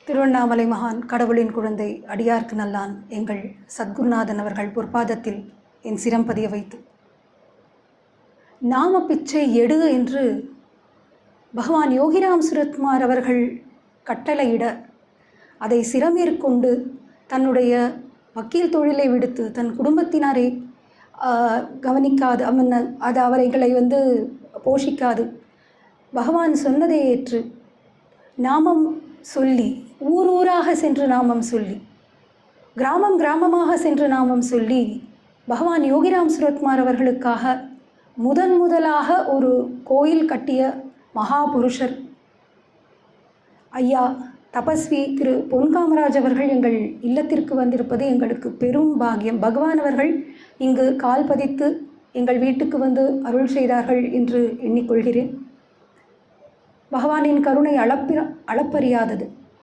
திருவண்ணாமலை மகான் கடவுளின் குழந்தை அடியார்க்கு நல்லான் எங்கள் சத்குருநாதன் அவர்கள் பொற்பாதத்தில் என் சிரம் பதிய வைத்து நாம பிச்சை எடு என்று பகவான் யோகிராம் சுரத்குமார் அவர்கள் கட்டளையிட அதை சிரமேற்கொண்டு தன்னுடைய வக்கீல் தொழிலை விடுத்து தன் குடும்பத்தினரை கவனிக்காது அது அவர்களை போஷிக்காது பகவான் சொன்னதை ஏற்று நாமம் சொல்லி ஊர் ஊராக சென்று நாமம் சொல்லி கிராமம் கிராமமாக சென்று நாமம் சொல்லி பகவான் யோகிராம் சுரத்குமார் அவர்களுக்காக முதலாக ஒரு கோயில் கட்டிய மகாபுருஷர் ஐயா தபஸ்வி திரு பொன் காமராஜ் அவர்கள் எங்கள் இல்லத்திற்கு வந்திருப்பது எங்களுக்கு பெரும் பாக்கியம். பகவான் அவர்கள் இங்கு கால் பதித்து எங்கள் வீட்டுக்கு வந்து அருள் செய்தார்கள் என்று எண்ணிக்கொள்கிறேன். பகவானின் கருணை அளப்பறியாதது.